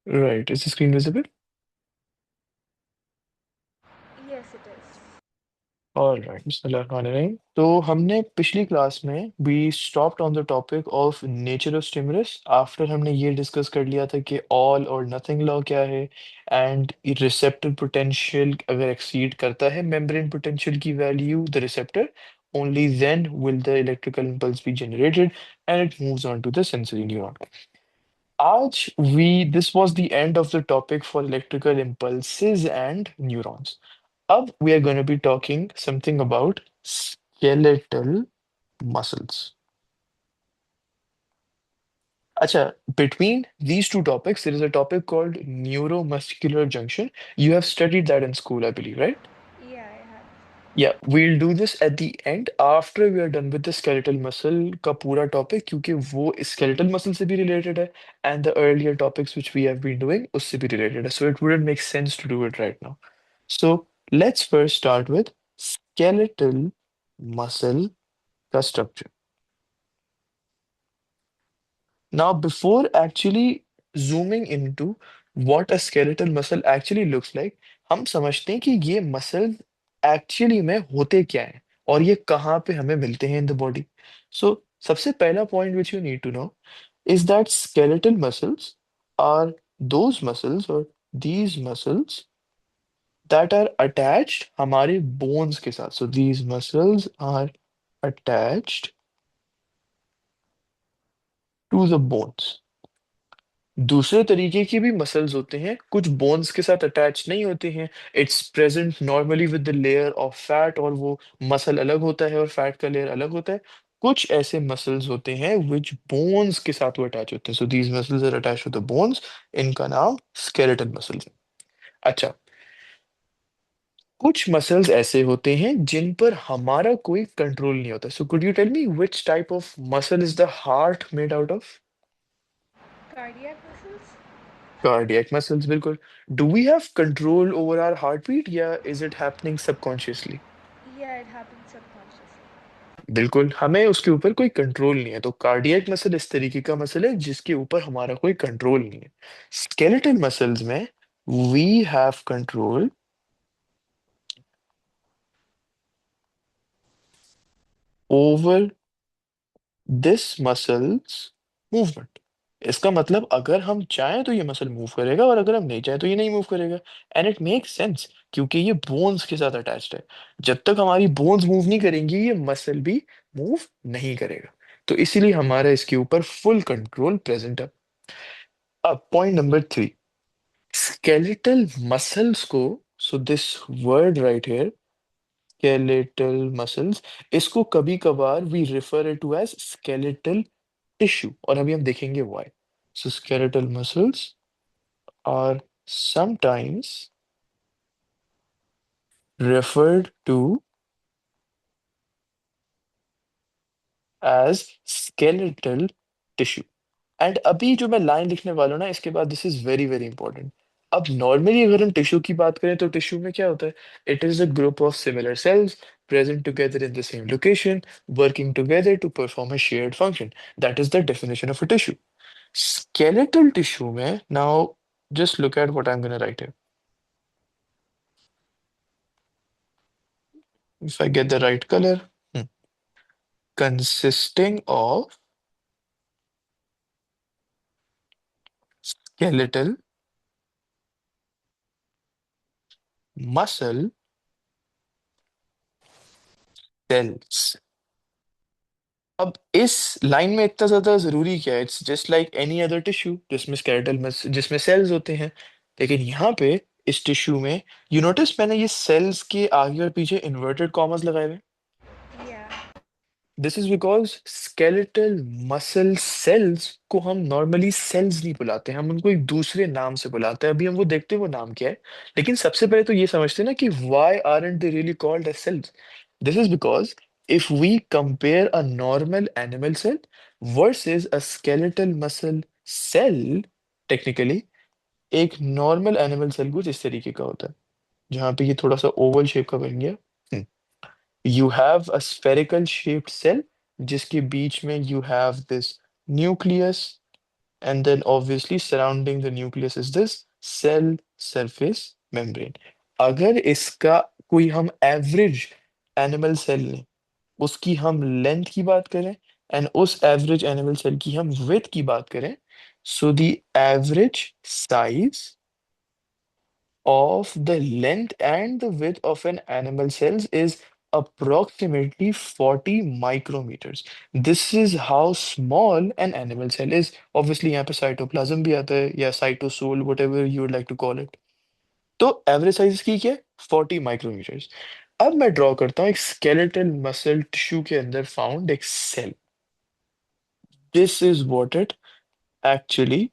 Right. Is the screen visible? Yes, it is. All right. बिस्मिल्लाहिर्रहमानिर्रहीम। तो हमने पिछली क्लास में we stopped on the topic of nature of stimulus. After हमने ये डिस्कस कर लिया था कि ऑल और नथिंग लॉ क्या है, एंड रिसेप्टर पोटेंशियल अगर एक्सीड करता है मेम्ब्रेन पोटेंशियल की value the receptor, only then will the electrical impulse be generated and it moves on to the sensory neuron. आज we this was the end of the topic for electrical impulses and neurons. Up, we are going to be talking something about skeletal muscles. Acha, between these two topics, there is a topic called neuromuscular junction. You have studied that in school, I believe, right? Yeah, I have. Yeah, we'll do this at the end after we are done with the skeletal muscle का पूरा topic, क्योंकि वो skeletal muscle से भी related है and the earlier topics which we have been doing उससे भी related है. So it wouldn't make sense to do it right now. So let's first start with skeletal muscle का structure. Now, before actually zooming into what a skeletal muscle actually looks like, हम समझते हैं कि ये muscle actually में होते क्या हैं और ये कहाँ पे हमें मिलते हैं इन द बॉडी. सो सबसे पहला point which you need to know is that skeletal muscles are those muscles or these muscles that are attached हमारे bones के साथ. So these muscles are attached to the bones. दूसरे तरीके के भी muscles होते हैं, कुछ बोन्स के साथ अटैच नहीं होते हैं. It's present normally with the layer of fat, और वो मसल अलग होता है और फैट का लेयर अलग होता है. कुछ ऐसे मसल्स होते हैं विच बोन्स के साथ वो अटैच होते हैं. So these muscles are attached to the bones. इनका नाम स्केलेटल मसल्स है. अच्छा, कुछ मसल्स ऐसे होते हैं जिन पर हमारा कोई कंट्रोल नहीं होता. So could you tell me which type of muscle is the heart made out of? Cardiac muscles? Cardiac muscles, बिल्कुल. Do we have control over our heartbeat या is it happening subconsciously? Yeah, it happens subconsciously. बिल्कुल, हमें उसके ऊपर कोई control नहीं है. तो कार्डियक मसल इस तरीके का मसल है जिसके ऊपर हमारा कोई कंट्रोल नहीं है. स्केलेटल मसल्स में we have control over this muscles movement. इसका मतलब अगर हम चाहें तो ये मसल मूव करेगा और अगर हम नहीं चाहें तो ये नहीं मूव करेगा. एंड इट मेक सेंस क्योंकि ये बोन्स के साथ अटैच्ड है. जब तक हमारी बोन्स मूव नहीं करेंगी ये मसल भी मूव नहीं करेगा. तो इसीलिए हमारा इसके ऊपर फुल कंट्रोल प्रेजेंट है. अब पॉइंट नंबर 3, स्केलेटल मसल्स को, so this word right here, skeletal muscles, इसको कभी कभार we refer it to as skeletal tissue, और अभी हम देखेंगे व्हाई. सो skeletal muscles are sometimes referred to as skeletal tissue. And अभी जो मैं लाइन लिखने वाला हूं ना इसके बाद, this is very very important. अब नॉर्मली अगर हम टिश्यू की बात करें तो टिश्यू में क्या होता है? It is a group of similar sales present together in the same location, working together to perform a shared function. That is the definition of a tissue. Skeletal tissue में, now just look at what I'm going to write here. If I get the right color, consisting of skeletal, muscle, cells. अब इस line में इतना ज्यादा जरूरी क्या है? It's just like any other tissue जिसमें जिसमें सेल्स होते हैं. लेकिन यहाँ पे इस टिश्यू में, यू नोटिस मैंने ये सेल्स के आगे और पीछे इन्वर्टेड कॉमर्स लगाए हुए. Yeah. This is because skeletal muscle cells को हम नॉर्मली सेल्स नहीं बुलाते हैं, हम उनको एक दूसरे नाम से बुलाते हैं. अभी हम वो देखते हैं वो नाम क्या है. लेकिन सबसे पहले तो ये समझते हैं ना कि why aren't they really called as cells. This is because if we compare a normal animal cell versus a skeletal muscle cell, technically एक नॉर्मल एनिमल सेल कुछ इस तरीके का होता है, जहाँ पे ये थोड़ा सा ओवल शेप का बन गया. You have a spherical shaped cell जिसके बीच में you have this nucleus, and then obviously surrounding the nucleus is this cell surface membrane. अगर इसका कोई हम एवरेज एनिमल सेल लें, उसकी हम लेंथ की बात करें, एंड उस एवरेज एनिमल सेल की हम विड्थ की बात करें, so the average size of the length and the width of an animal cells is approximately 40 micrometers. This is how small an animal cell is. Obviously यहाँ पे cytoplasm भी आता है या cytosol, whatever you would like to call it. तो average size की क्या है? 40 माइक्रोमीटर्स. अब मैं ड्रॉ करता हूँ एक स्केलेटल मसल टिश्यू के अंदर फाउंड एक cell. This is what it actually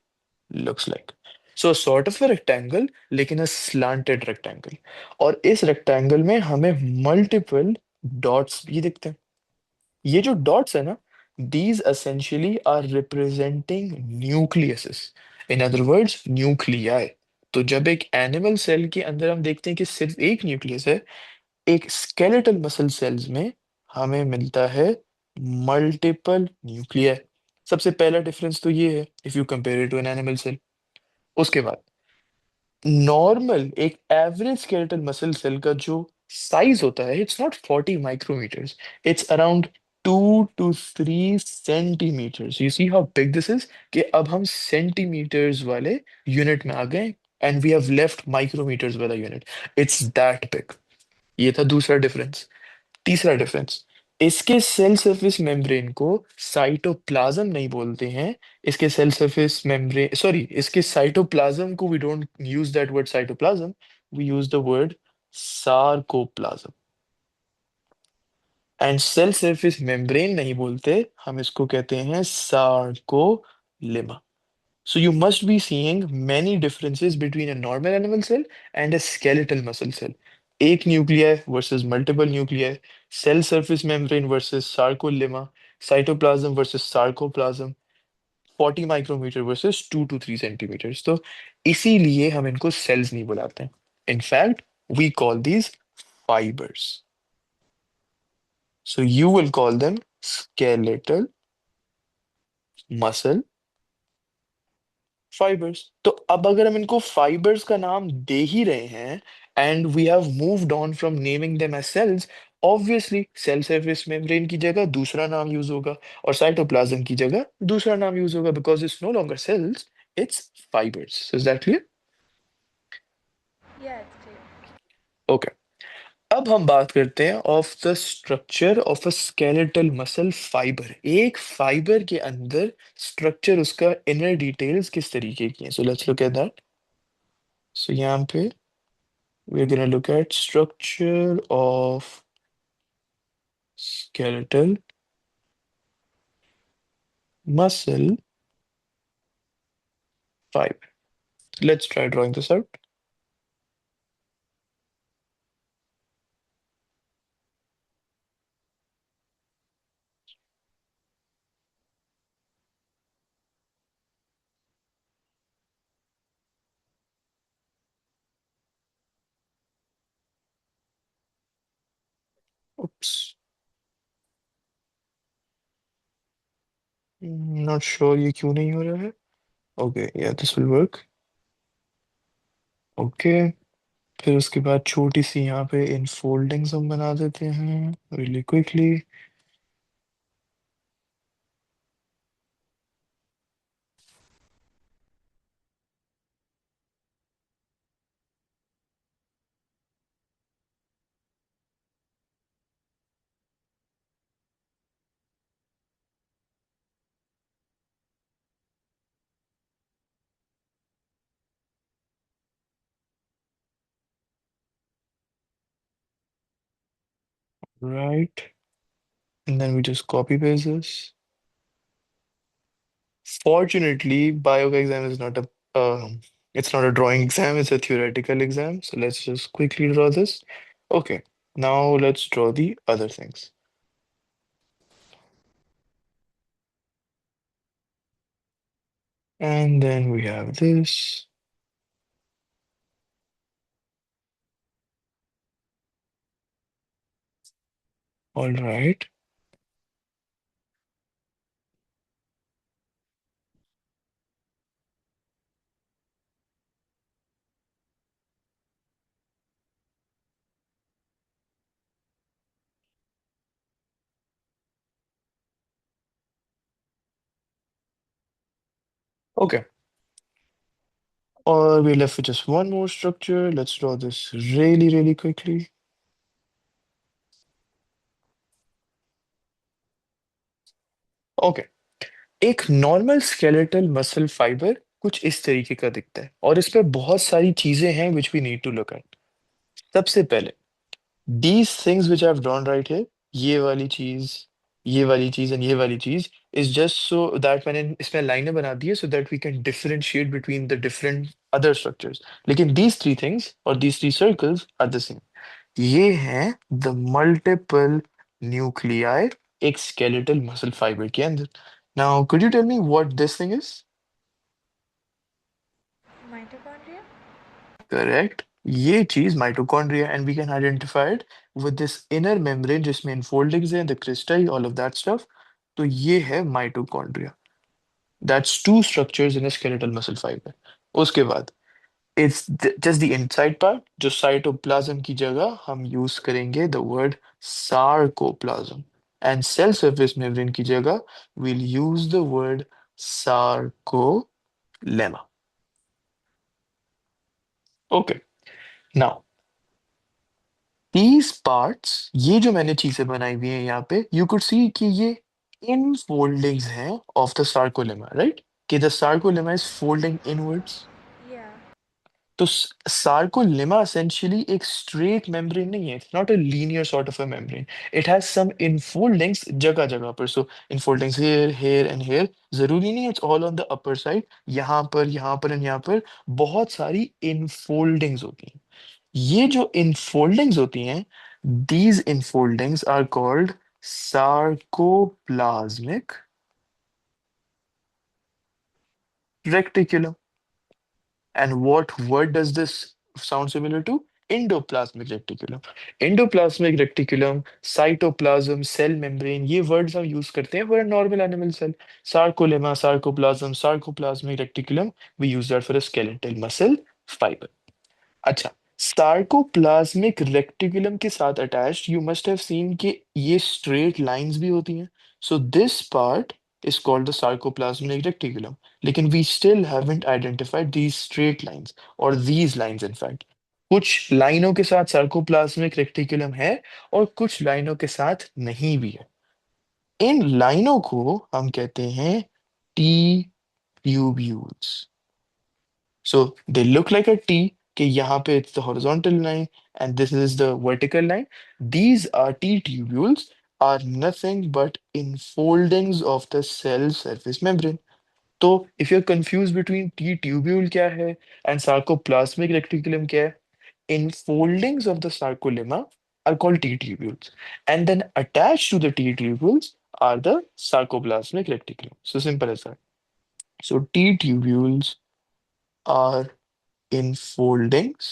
looks like. So sort of a rectangle, लेकिन a slanted rectangle. और इस rectangle में हमें multiple dots भी दिखते हैं. ये जो dots है ना, these essentially are representing nucleuses. In other words, nuclei. तो जब एक एनिमल सेल के अंदर हम देखते हैं कि सिर्फ एक न्यूक्लियस है, एक स्केलेटल मसल सेल्स में हमें मिलता है मल्टीपल न्यूक्लिया. सबसे पहला डिफरेंस तो ये है if you compare it to an animal cell. उसके बाद नॉर्मल एक एवरेज स्केलेटल मसल सेल का जो साइज होता है, it's not 40 micrometres, it's around 2 to 3 centimetres. You see how big this is, कि अब हम सेंटीमीटर्स वाले यूनिट में आ गए, and we have left micrometres वाला यूनिट. It's that big. ये था दूसरा डिफरेंस. तीसरा डिफरेंस, इसके सेल सरफेस मेम्ब्रेन को साइटोप्लाज्म नहीं बोलते हैं. इसके सेल सरफेस मेम्ब्रेन, सॉरी, इसके साइटोप्लाज्म को we don't use that word cytoplasm, we use the word sarcoplasm. And cell surface membrane नहीं बोलते, हम इसको कहते हैं sarcolemma. So you must be seeing many differences between a normal animal cell and a skeletal muscle cell. एक nuclei versus multiple nuclei, cell surface membrane versus sarcolemma, cytoplasm versus sarcoplasm, 40 micrometer versus 2 to 3 centimeters. तो इसीलिए हम इनको cells नहीं बुलाते हैं. In fact, we call these fibers. So you will call them skeletal muscle fibres. तो अब अगर हम इनको फाइबर्स का नाम दे ही रहे हैं, and we have moved on from naming them as cells, obviously cell surface membrane की जगह दूसरा नाम यूज होगा, और साइटोप्लाज्म की जगह दूसरा नाम यूज होगा, because it's no longer cells, it's fibres. Is that clear? Yeah, it's clear. Okay. अब हम बात करते हैं of the structure of a skeletal muscle fibre. एक फाइबर के अंदर स्ट्रक्चर, उसका इनर डिटेल्स किस तरीके की है. So let's look at that. So यहाँ पे we're going to look at structure of skeletal muscle fiber. Let's try drawing this out. Oops. Not sure ये क्यों नहीं हो रहा है. Okay, yeah, this will work. Okay. फिर उसके बाद छोटी सी यहाँ पे इन फोल्डिंग्स हम बना देते हैं really quickly. Right. And then we just copy paste this. Fortunately, bio exam is not a it's not a drawing exam, it's a theoretical exam. So let's just quickly draw this. Okay, now let's draw the other things. And then we have this. All right. Okay, or we're left with just one more structure. Let's draw this really, really quickly. Okay, एक normal skeletal muscle fibre कुछ इस तरीके का दिखता है और इस पे बहुत सारी चीजें हैं which we need to look at. सबसे पहले these things which I've drawn right here, ये वाली चीज, ये वाली चीज एंड ये वाली चीज is just so that मैंने इसमें लाइनें बना दी है so that we can differentiate between the different other structures। लेकिन these three things और these three circles are the same। ये हैं the multiple nuclei एक skeletal muscle fiber के अंदर। Now could you tell me what this thing is? Mitochondria? Correct। ये चीज mitochondria and we can identify it with this inner membrane जिसमें infoldings हैं the cristae all of that stuff. तो ये है mitochondria. That's two structures in a skeletal muscle fibre. उसके बाद it's just the inside part जो cytoplasm की जगह हम यूज करेंगे the word sarcoplasm and cell surface membrane की जगह we'll use the word sarcolemma। Okay, now these parts ये जो मैंने चीजें बनाई हुई हैं यहाँ पे you could see कि ये infoldings हैं of the sarcolemma, right? कि the sarcolemma is folding inwards। Yeah. तो sarcolemma essentially एक straight membrane नहीं है, it's not a linear sort of a membrane, it has some infoldings जगह जगह पर। So infoldings here, here and here, जरूरी नहीं है it's all on the upper side, यहाँ पर and यहाँ पर बहुत सारी infoldings होती हैं। ये जो इनफोल्डिंग्स होती हैं these infoldings are called sarcoplasmic reticulum. And what word does this sound similar to? Endoplasmic reticulum. Endoplasmic reticulum, cytoplasm, cell membrane, ये वर्ड्स हम यूज करते हैं for a normal animal cell. Sarcolemma, sarcoplasm, sarcoplasmic reticulum, we use that for a skeletal muscle fibre. अच्छा, sarcoplasmic reticulum के साथ attached you must have seen कि ये straight lines भी होती हैं। So this part is called the sarcoplasmic reticulum. लेकिन we still haven't identified these straight lines और दीज लाइंस इनफैक्ट कुछ लाइनों के साथ सार्कोप्लाज्मिक रेक्टिकुलम है और कुछ लाइनों के साथ नहीं भी है। इन लाइनों को हम कहते हैं T tubules. So they look like a T, कि यहाँ पे it's the horizontal line and this is the vertical line. These are T tubules are nothing but enfoldings of the cell surface membrane. तो if you're confused between T tubule क्या है and sarcoplasmic reticulum क्या है, enfoldings of the sarcolemma are called T tubules and then attached to the T tubules are the sarcoplasmic reticulum. So simple as that. So T tubules are enfoldings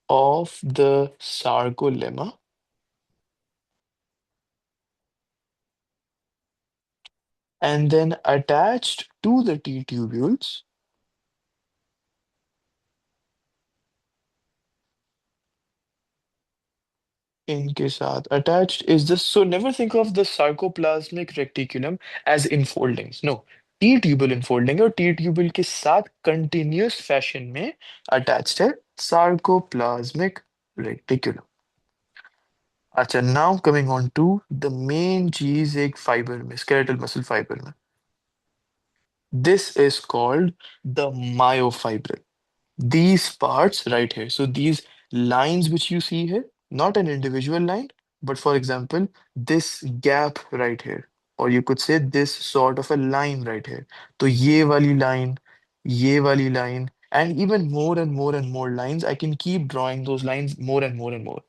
of the sarcolemma and then attached to the T tubules इनके साथ attached is this, so never think of the sarcoplasmic reticulum as enfoldings, no, T tubule enfolding है और T tubule के साथ continuous fashion में attached है sarcoplasmic reticulum। अच्छा, now coming on to the main चीज एक फाइबर में skeletal muscle fiber में, this is called the myofibril. These parts right here. So these lines which you see here, not an individual line, but for example, this gap right here, or you could say this sort of a line right here. तो ये वाली line, and even more and more and more lines. I can keep drawing those lines more and more and more.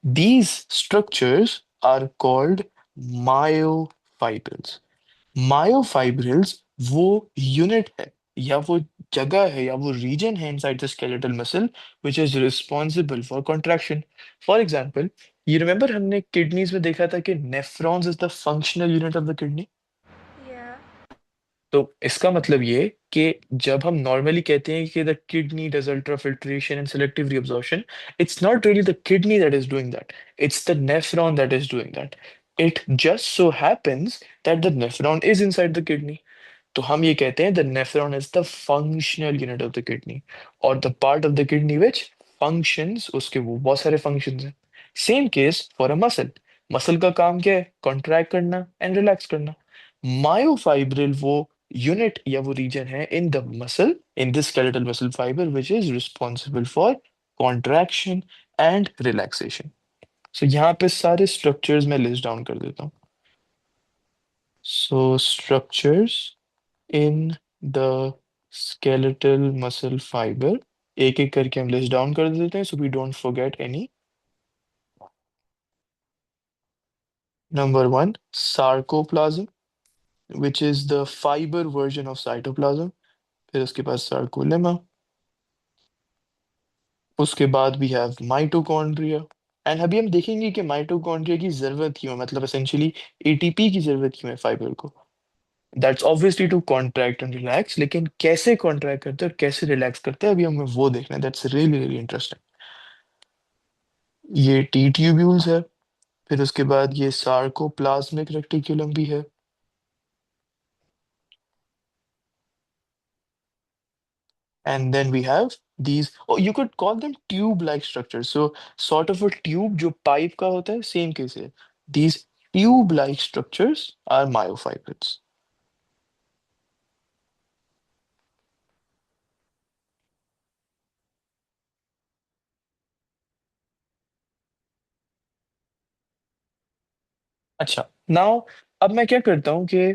These structures are called myofibrils। Myofibrils वो unit है या वो जगह है या वो रीजन है inside the skeletal muscle which is responsible for contraction. For example, you remember हमने किडनीज में देखा था कि nephrons is the functional unit of the kidney. Yeah. तो इसका मतलब ये कि जब हम नॉर्मली कहते हैं कि the kidney does ultrafiltration and selective reabsorption, it's not really the kidney that is doing that, it's the nephron that is doing that. It just so happens that the nephron is inside the kidney. तो हम ये कहते हैं the nephron is the functional unit of the kidney, और the part of the kidney which functions, उसके वो बहुत सारे फंक्शंस हैं। Same case for a muscle, muscle का काम क्या है? कॉन्ट्रैक्ट करना एंड रिलैक्स करना। मायोफाइब्रिल वो यूनिट या वो रीजन है in the muscle, in this skeletal muscle fibre which is responsible for contraction and relaxation. So यहाँ पे सारे स्ट्रक्चर्स मैं लिस्ट डाउन कर देता हूँ। So structures in the skeletal muscle fiber, एक एक करके हम लिस्ट डाउन कर देते हैं so we don't forget any. Number one, sarcoplasm, which is the fibre version of cytoplasm. फिर उसके बाद सार्कोलेमा। उसके बाद वी हैव माइटोकॉन्ड्रिया। एंड अभी हम देखेंगे कि माइटोकॉन्ड्रिया की जरूरत क्यों है, मतलब एसेंशियली एटीपी की जरूरत क्यों है फाइबर को। That's obviously to contract and relax, लेकिन कैसे कॉन्ट्रैक्ट करते हैं और कैसे रिलैक्स करते हैं अभी हमें वो देखना है। That's really really interesting. ये टी ट्यूब्यूल्स है। फिर उसके बाद ये सार्कोप्लाज्मिक रेटिकुलम भी है। And then we have these, oh you could call them tube like structures, so sort of a tube जो पाइप का होता है, सेम केस है। these tube like structures are myofibrils। अच्छा, नाउ अब मैं क्या करता हूँ कि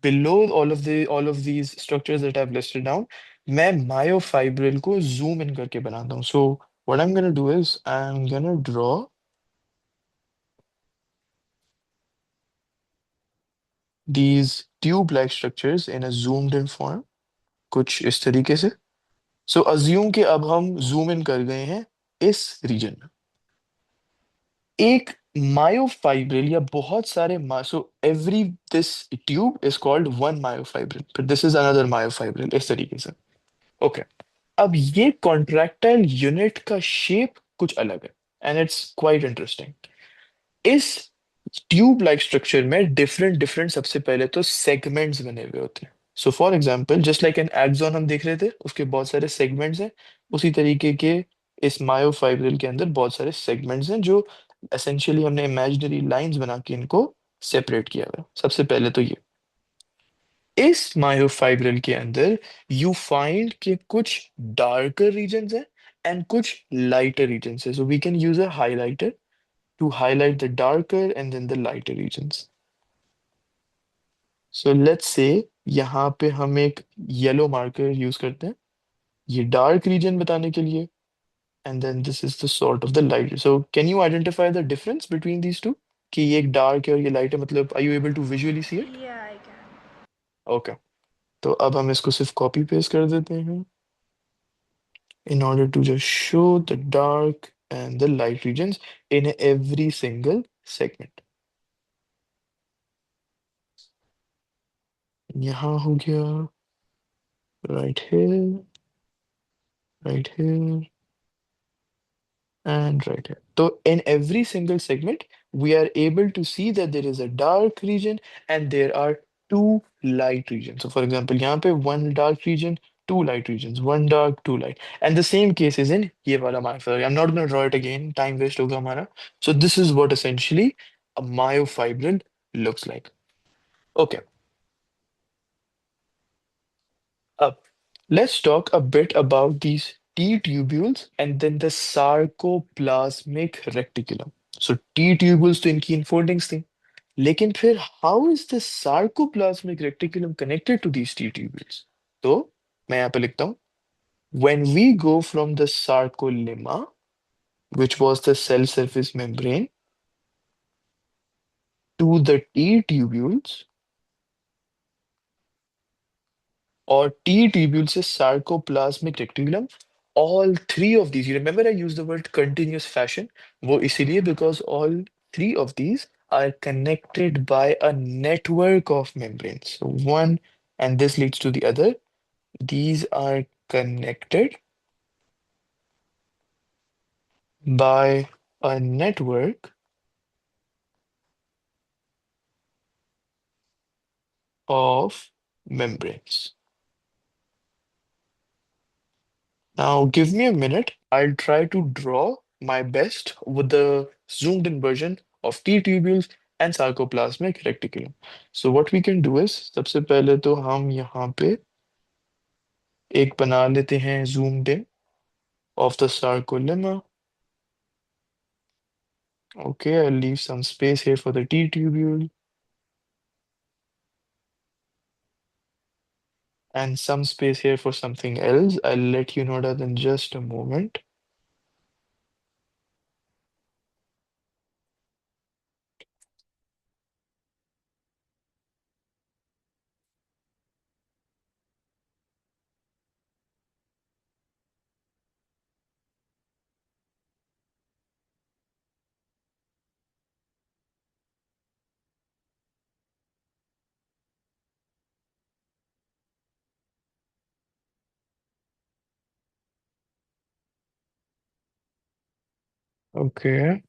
below all of these structures that I have listed down, मैं मायोफाइब्रिल को जूम इन करके बनाता हूँ। So what I am gonna do is I am gonna draw these tube like structures in a zoomed in form, कुछ इस तरीके से। सो assume कि अब हम जूम इन कर गए हैं इस रीजन में। एक मायोफाइब्रिल या बहुत सारे so every this tube is called one myofibril, फिर दिस इज अनदर मायोफाइब्रिल, इस तरीके से। ओके, अब ये कॉन्ट्रैक्टाइल यूनिट का शेप कुछ अलग है एंड इट्स क्वाइट इंटरेस्टिंग। इस ट्यूब लाइक स्ट्रक्चर में डिफरेंट डिफरेंट सबसे पहले तो सेगमेंट्स बने हुए होते हैं। So for example just like an axon हम देख रहे थे, उसके बहुत सारे सेगमेंट्स हैं। उसी तरीके के इस मायोफाइब्रिल के अंदर बहुत सारे सेगमेंट्स हैं जो एसेंशियली हमने इमेजिनरी लाइंस बना के इनको सेपरेट किया हुआ है। सबसे पहले तो ये, इस मायोफाइब्रिल के अंदर यू फाइंड कि कुछ डार्कर रीजन्स हैं एंड कुछ लाइटर रीजन्स है। So we can use a highlighter to highlight the darker and then the lighter regions. So let's say यहाँ पे हम एक येलो मार्कर यूज करते हैं ये डार्क रीजन बताने के लिए, and then this is the sort of the light. So can you identify the difference between these two? कि ये एक डार्क है और ये लाइट है, मतलब are you able to visually see it? Yeah, I can. Okay. तो अब हम इसको सिर्फ कॉपी पेस्ट कर देते हैं in order to just show the dark and the light regions in every single segment. यहाँ हो गया, right here, right here, and right here. So in every single segment, we are able to see that there is a dark region and there are two light regions. So for example, यहाँ पे one dark region, two light regions, one dark, two light. And the same case is in ये वाला myofibrillar. I'm not going to draw it again, time waste होगा हमारा. So this is what essentially a myofibril looks like. Okay, up. Let's talk a bit about these T tubules and then the sarcoplasmic reticulum. So T tubules तो इनकी infoldings थी, लेकिन फिर how is the sarcoplasmic reticulum connected to these T tubules? तो मैं यहाँ पे लिखता हूँ, when we go from the sarcolemma, which was the cell surface membrane, to the T tubules, or T tubules is sarcoplasmic reticulum. All three of these, you remember I used the word continuous fashion. वो इसीलिए because all three of these are connected by a network of membranes. So one, and this leads to the other. These are connected by a network of membranes. Now, give me a minute. I'll try to draw my best with the zoomed in version of T tubules and sarcoplasmic reticulum. So what we can do is सबसे पहले तो हम यहाँ पे एक बना लेते हैं zoomed in of the sarcolemma. Okay, I'll leave some space here for the T tubule and some space here for something else. I'll let you know that in just a moment. Okay.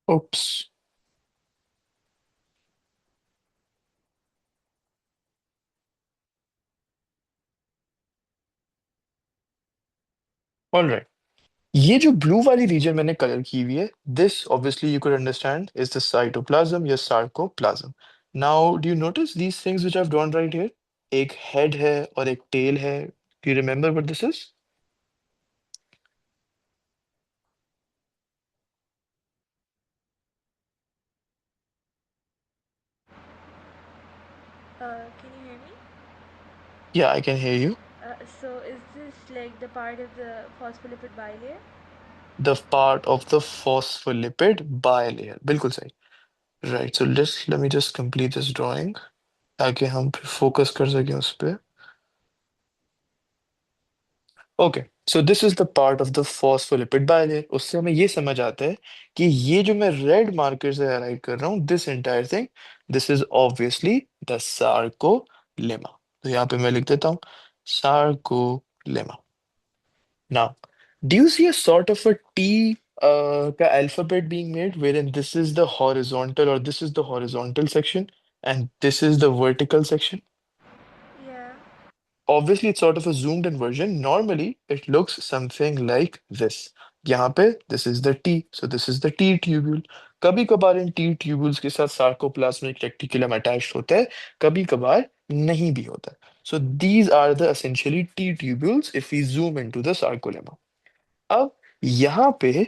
Oops. All right. ये जो blue वाली reason मैंने colour की हुई है this obviously you could understand is the cytoplasm या sarcoplasm. Now do you notice these things which I have drawn right here. एक head है और एक टेल है. Do you remember what this is? Can you hear me? या I can hear you. So is this like the part of the phospholipid bilayer? The part of the phospholipid bilayer, बिल्कुल सही. Right, so let me just complete this drawing ताकि हम focus कर सकें उस पर. Okay, so this is the part of the phospholipid bilayer. उससे हमें ये समझ आता है कि ये जो मैं रेड मार्कर से हाईलाइट कर रहा हूँ this entire thing this is obviously the sarcolemma. तो यहाँ पे मैं लिख देता हूँ sarcolemma. Now do you see a sort of a T का alphabet being made wherein this is the horizontal or this is the horizontal section and this is the vertical section? Yeah. Obviously, it's sort of a zoomed in version. Normally, it looks something like this. यहाँ पे this is the T, so this is the T tubule. कभी कभार इन T tubules के साथ sarcoplasmic reticulum attached होता है, कभी कभार नहीं भी होता है. So these are the essentially T tubules if we zoom into the sarcolemma. अब यहाँ पे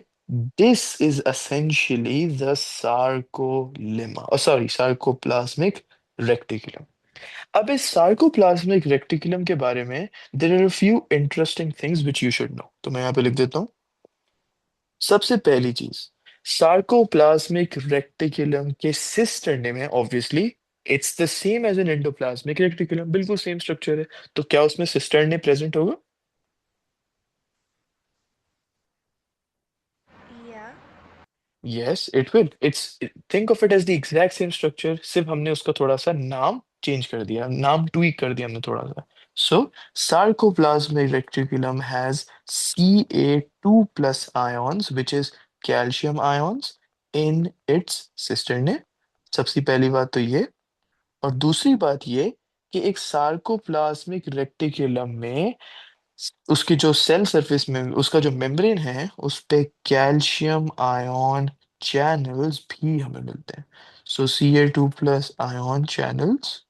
this is essentially the sarcolemma, oh sorry, sarcoplasmic reticulum. अब इस सार्कोप्लाज्मिक रेक्टिकुलम के बारे में there are a few interesting things which you should know. तो मैं यहाँ पे लिख देता हूँ. सबसे पहली चीज, सार्कोप्लाज्मिक रेक्टिकुलम के सिस्टर्ने में obviously it's the same as an endoplasmic reticulum, बिल्कुल सेम स्ट्रक्चर है. तो क्या उसमें सिस्टर्ने प्रेजेंट होगा? Yeah. Yes, it will. Think of it as the exact same structure. सिर्फ हमने उसका थोड़ा सा नाम चेंज कर दिया, नाम ट्वीक कर दिया हमने थोड़ा सा. So, sarcoplasmic reticulum has Ca2 plus ions, which is calcium ions in its cisternae. सबसे पहली बात तो ये. और दूसरी बात ये कि एक सार्कोप्लाज्मिक रेक्टिकुलम में उसकी जो सेल सरफेस में उसका जो मेम्ब्रेन है उस पे कैल्शियम आयन चैनल्स भी हमें मिलते हैं. So Ca2 plus ion channels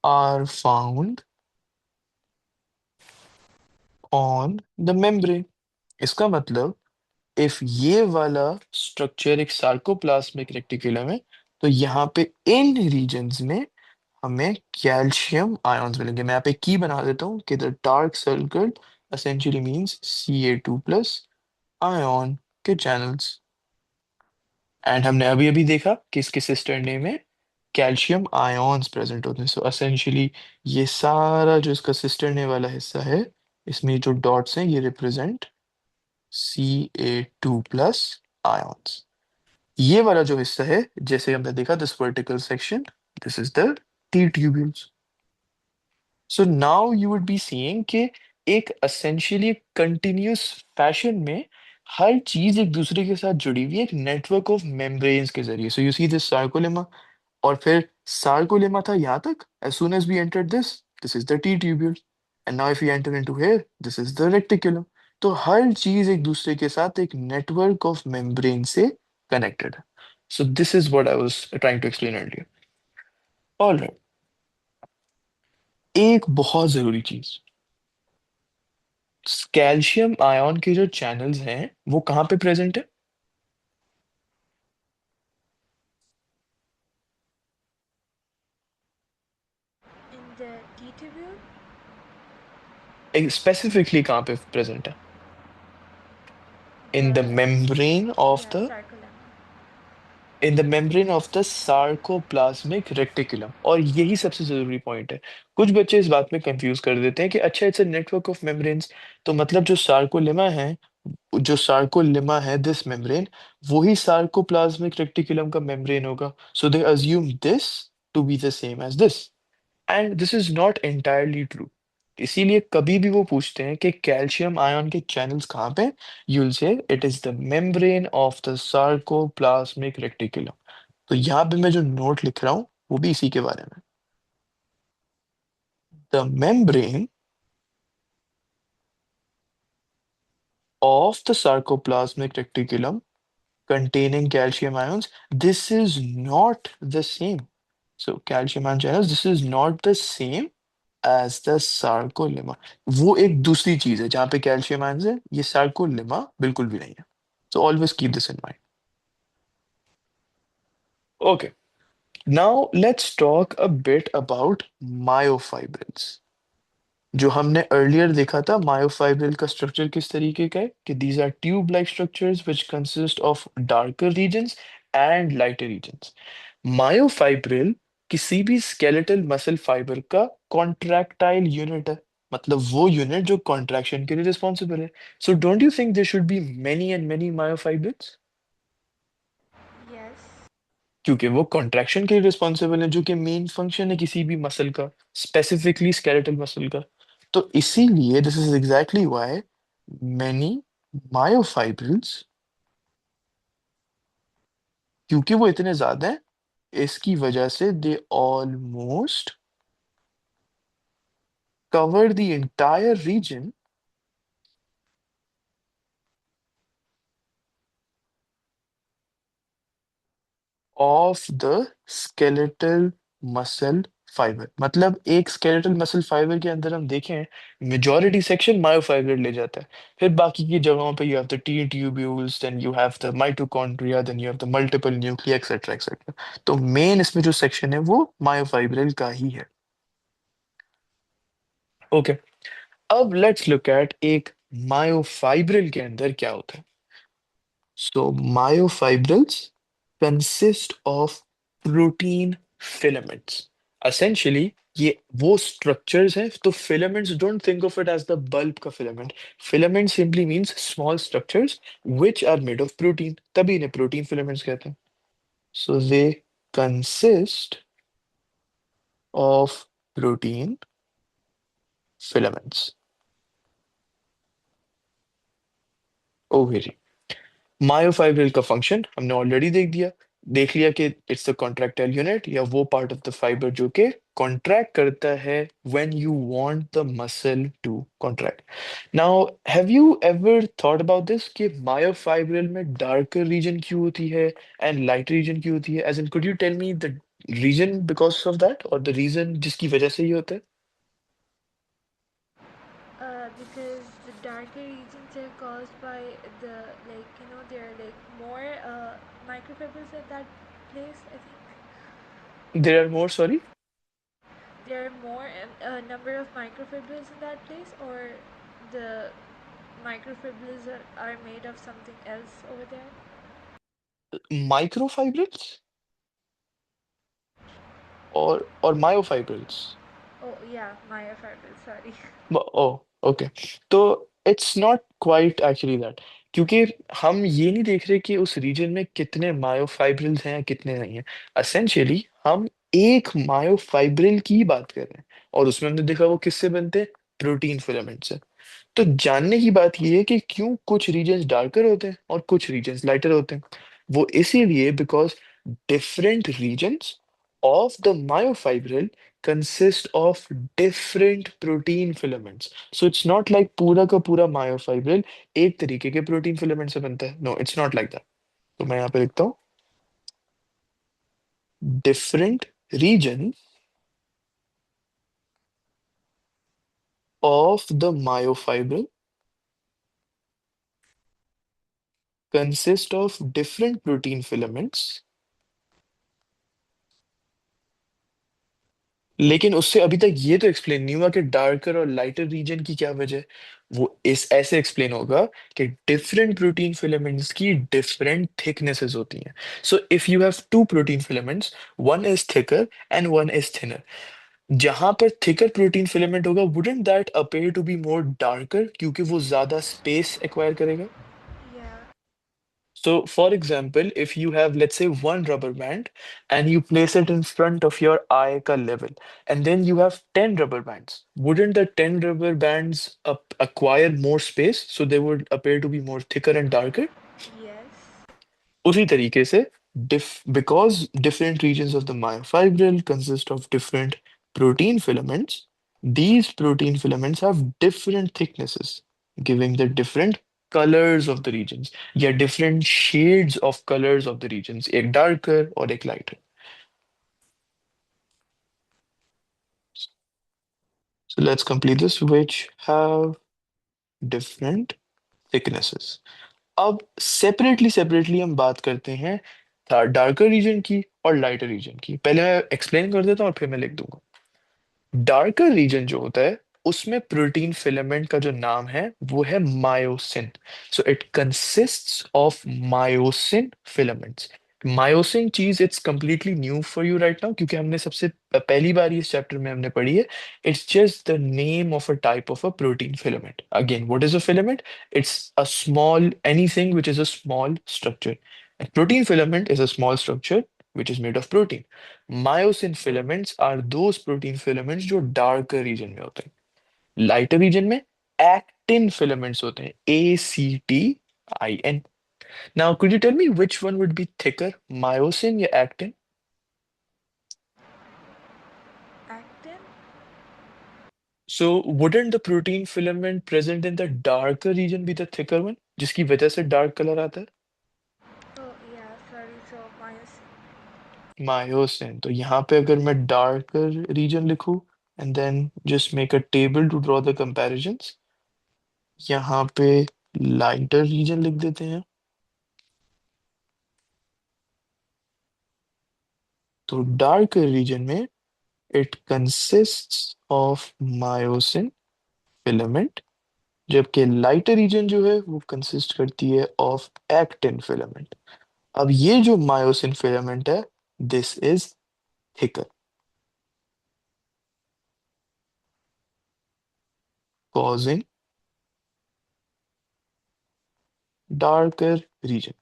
are found on the membrane. इसका मतलब इफ ये वाला स्ट्रक्चर एक सार्कोप्लाज्मिक रेक्टिकुलम है तो यहाँ पे इन रीजन्स में हमें कैल्शियम आयंस मिलेंगे. मैं यहाँ पे की बना देता हूँ कि the dark circle essentially means Ca2 plus ion के चैनल्स. एंड हमने अभी अभी देखा कि इसके सिस्टर नेम है कैल्शियम आयॉन्स प्रेजेंट होते हैं। सो असेंशियली ये सारा जो इसका सिस्टरने वाला हिस्सा है, इसमें जो डॉट्स हैं ये रिप्रेजेंट Ca2+ आयॉन्स। ये वाला जो हिस्सा है, जैसे हमने देखा this vertical section, this is the T tubules. So now you would be seeing कि एक असेंशियली कंटिन्यूअस फैशन में हर चीज एक दूसरे के साथ जुड़ी हुई है एक नेटवर्क ऑफ मेम्ब्रेन्स के जरिए। So you see this sarcolemma, और फिर सार्कोलेमा था यहाँ तक। As soon as we enter this, this is the T tubule, and now if you enter into here, this is the reticulum. तो हर चीज एक दूसरे के साथ एक नेटवर्क ऑफ मेम्ब्रेन से कनेक्टेड है। So this is what I was trying to explain earlier. Alright, एक बहुत जरूरी चीज, कैल्शियम आयन के जो चैनल्स हैं वो कहाँ पे प्रेजेंट है? In the T tubule? Specifically कहाँ पे प्रेजेंट है? In the The membrane of yeah, the sarcolemma. In the membrane of the sarcoplasmic reticulum. और यही सबसे जरूरी पॉइंट है। कुछ बच्चे इस बात में कंफ्यूज कर देते हैं कि अच्छा it's a network of membranes, तो मतलब जो सार्कोलेमा है दिस मेम्ब्रेन, वही सार्कोप्लाज्मिक रेक्टिकुलम का मेम्ब्रेन होगा। So they assume this to be the same as this, and this is not entirely true. इसीलिए कभी भी वो पूछते हैं कि कैल्शियम आयन के चैनल्स कहाँ पे, you will say it is the membrane of the sarcoplasmic reticulum. तो यहाँ पे मैं जो नोट लिख रहा हूँ वो भी इसी के बारे में। The membrane of the sarcoplasmic reticulum containing calcium ions, this is not the same. So calcium ion channels, this is not the same as the sarcolemma. वो एक दूसरी चीज है जहाँ पे कैल्शियम आयंस है, ये सार्कोलेमा बिल्कुल भी नहीं है। So always keep this in mind. Okay, now let's talk a bit about myofibrils। जो हमने अर्लियर देखा था मायोफाइब्रिल का स्ट्रक्चर किस तरीके का है, कि these are tube like structures which consist of darker regions and lighter regions. Myofibril किसी भी स्केलेटल मसल फाइबर का कॉन्ट्रैक्टाइल यूनिट है, मतलब वो यूनिट जो कॉन्ट्रैक्शन के लिए रिस्पॉन्सिबल है। So don't you think there should be many and many myofibrils? Yes. क्योंकि वो कॉन्ट्रैक्शन के लिए रिस्पॉन्सिबल है, जो कि मेन फंक्शन है किसी भी मसल का, स्पेसिफिकली स्केलेटल मसल का। तो इसीलिए this is exactly why many myofibrils, क्योंकि वो इतने ज्यादा हैं, इसकी वजह से they almost cover the entire region of the skeletal muscle fibre. मतलब एक स्केलेटल मसल फाइबर के अंदर हम देखें, मेजॉरिटी सेक्शन मायोफाइबर ले जाता है। फिर बाकी की जगहों पे you have the T tubules, then you have the mitochondria, then you have the multiple nuclei, etcetera etcetera. तो मेन इसमें जो सेक्शन है वो मायोफाइब्रिल का ही है। ओके, अब लेट्स लुक एट एक मायोफाइब्रिल के अंदर क्या होता है। So myofibrils consist of protein filaments. Essentially, ये वो structures हैं। तो filaments, don't think of it as the bulb का filament. Filament simply means small structures which are made of protein. तभी इन्हें protein filaments कहते हैं. So they consist of protein filaments. Okay जी। मायोफाइब्रिल का फंक्शन हमने ऑलरेडी देख लिया कि इट्स द कॉन्ट्रैक्टाइल यूनिट, या वो पार्ट ऑफ द फाइबर जो कि कॉन्ट्रैक्ट करता है when you want the muscle to contract. Now have you ever thought about this कि मायोफाइब्रिल में डार्कर रीजन क्यों होती है एंड लाइट रीजन क्यों होती है? As in could you tell me the region because of that, और the region जिसकी वजह से ये होता है? Because the darker regions are caused by the, like, there are like more microfibrils at that place. I think there are more, sorry? there are more number of microfibrils in that place, or the microfibrils are made of something else over there. Microfibrils? और myofibrils. Oh yeah, myofibrils. Sorry. Oh okay. तो it's not quite actually that, क्योंकि हम ये नहीं देख रहे कि उस रीजन में कितने मायोफाइब्रिल्स हैं कितने नहीं हैं। असेंशियली हम एक मायोफाइब्रिल की बात कर रहे हैं, और उसमें हमने देखा वो किससे बनते हैं, प्रोटीन फिलामेंट से। तो जानने की बात यह है कि क्यों कुछ रीजन्स डार्कर होते हैं और कुछ रीजन्स लाइटर होते हैं। वो इसीलिए because different regions of the myofibril consist of different protein filaments. So it's not like पूरा का पूरा मायोफाइब्रिल एक तरीके के प्रोटीन फिलामेंट से बनता है। No, it's not like that. तो मैं यहाँ पे लिखता हूँ, different region of the myofibril consist of different protein filaments। लेकिन उससे अभी तक ये तो एक्सप्लेन नहीं हुआ कि डार्कर और लाइटर रीजन की क्या वजह है। वो इस ऐसे एक्सप्लेन होगा कि डिफरेंट प्रोटीन फिलामेंट्स की डिफरेंट थिकनेसेस होती हैं। So if you have two protein filaments, one is thicker and one is thinner, जहां पर थिकर प्रोटीन फिलामेंट होगा, wouldn't that appear to be more darker, क्योंकि वो ज्यादा स्पेस एक्वायर करेगा। Yeah. So, for example, if you have, let's say, one rubber band and you place it in front of your eye ka level, and then you have 10 rubber bands, wouldn't the 10 rubber bands acquire more space? So they would appear to be more thicker and darker? Yes. उसी तरीके से because different regions of the myofibril consist of different protein filaments, these protein filaments have different thicknesses, giving the different colors of the regions, या different shades of colors of the regions, एक darker और एक lighter. So let's complete this, which have different thicknesses. अब separately separately हम बात करते हैं darker reason की और लाइटर रीजन की। पहले मैं एक्सप्लेन कर देता हूँ और फिर मैं लिख दूंगा। डार्कर रीजन जो होता है, उसमें प्रोटीन फिलामेंट का जो नाम है वो है myosin. So it consists of myosin filaments. Myosin चीज it's completely new for you right now, क्योंकि हमने सबसे पहली बार इस चैप्टर में हमने पढ़ी है। It's just the name of a type of a protein filament. Again, what is a filament? It's a small anything which is a small structure. Protein filament is a small structure which is made of protein. Myosin filaments are those protein filaments जो darker region में होते हैं। Lighter region में actin filaments होते हैं, ACTIN. Now, could you tell me which one would be thicker, myosin या actin? Actin? So, wouldn't the protein filament present in the darker region be the thicker one, जिसकी वजह से dark color आता है? Oh yeah, sorry. So myosin. Myosin. तो यहाँ पे अगर मैं darker region लिखूं and then just make a table to draw the comparisons, यहाँ पे लाइटर रीजन लिख देते हैं। तो डार्कर रीजन में it consists of myosin filament, जबकि लाइटर रीजन जो है वो कंसिस्ट करती है ऑफ एक्टिन फिलामेंट। अब ये जो मायोसिन फिलामेंट है, this is thicker, causing darker region.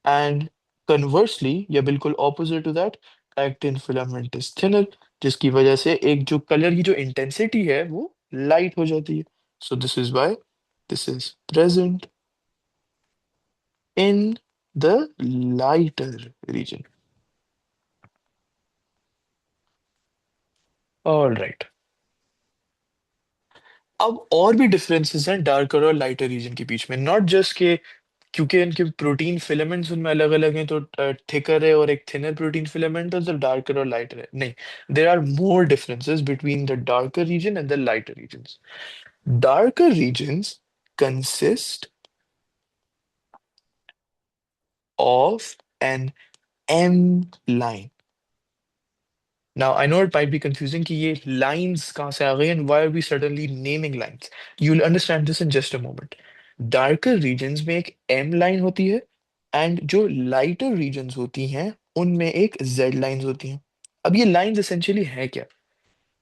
And conversely, या बिल्कुल opposite to that, actin filament is thinner, जिसकी वजह से एक जो कलर की जो इंटेंसिटी है वो लाइट हो जाती है। So this is why this is present in the lighter region. All right. अब और भी डिफरेंसेस हैं डार्कर और लाइटर रीजन के बीच में, नॉट जस्ट के क्योंकि इनके प्रोटीन फिलामेंट्स उनमें अलग अलग हैं, तो थिकर है और एक थिनर प्रोटीन फिलामेंट है, तो डार्कर और लाइटर है, नहीं। There are more differences between the darker region and the lighter regions. Darker regions consist of an M line. Now, I know it might be confusing कि ये lines कहाँ से आ गई and why are we suddenly naming lines? You'll understand this in just a moment. Darker regions में एक M line होती है, and जो lighter regions होती हैं उनमें एक जेड लाइंस होती हैं। अब ये लाइंस एसेंशियली है क्या?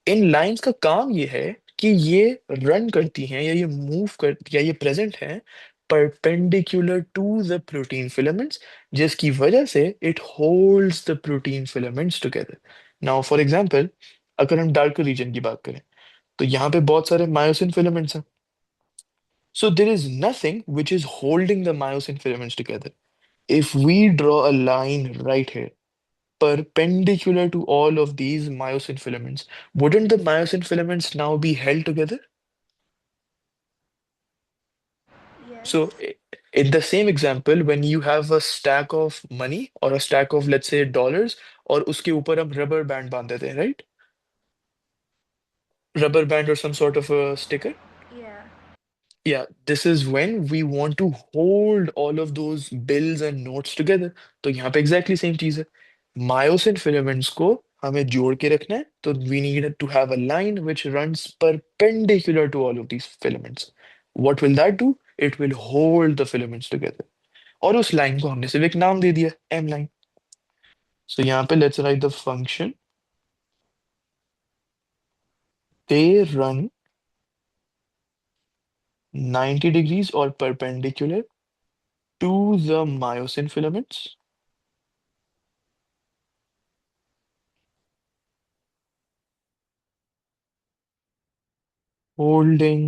इन लाइंस का काम ये है कि ये रन करती हैं या ये मूव कर या ये प्रेजेंट है perpendicular to the protein filaments, जिसकी वजह से it holds the protein filaments together. Now for example, अगर हम डार्कर रीजन की बात करें तो यहाँ पे बहुत सारे मायोसिन फिलामेंट्स हैं। So there is nothing which is holding the myosin filaments together. If we draw a line right here perpendicular to all of these myosin filaments, wouldn't the myosin filaments now be held together? Yes. So, in the same example, when you have a stack of money or a stack of, let's say, dollars, और उसके ऊपर हम rubber band बांध देते हैं, right? Rubber band or some sort of a sticker. Yeah. Yeah, this is when we want to hold all of those bills and notes together. तो यहाँ पे exactly same चीज है। Myosin filaments को हमें जोड़ के रखना है, तो we need to have a line which runs perpendicular to all of these filaments. What will that do? It will hold the filaments together. और उस लाइन को हमने सिर्फ एक नाम दे दिया, M line. So यहाँ पे let's write the function. They run 90 degrees or perpendicular to the myosin filaments, holding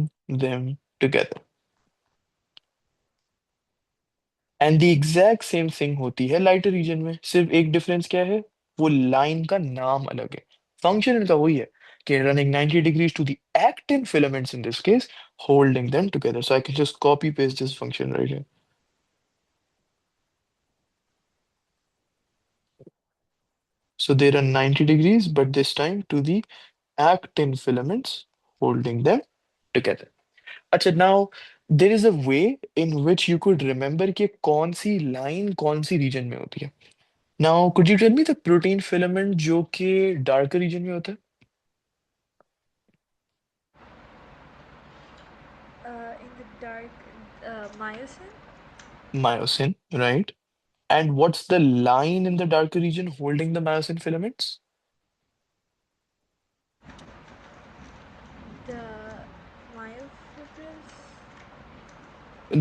them together. And the exact same thing होती है लाइटर रीजन में, सिर्फ एक डिफरेंस क्या है? वो लाइन का नाम अलग है। फंक्शन इनका वही है कि running 90 degrees to the actin filaments in this case, holding them together. So I can just copy paste this function right here. So they run 90 degrees, but this time to the actin filaments, holding them together. अच्छा, now there is a way in which you could remember कि कौन सी line कौन सी reason में होती है। Now, could you tell me the protein filament जो कि darker region में होता है? In the dark, myosin. Myosin, right? And what's the line in the darker region holding the myosin filaments? The myofibrils.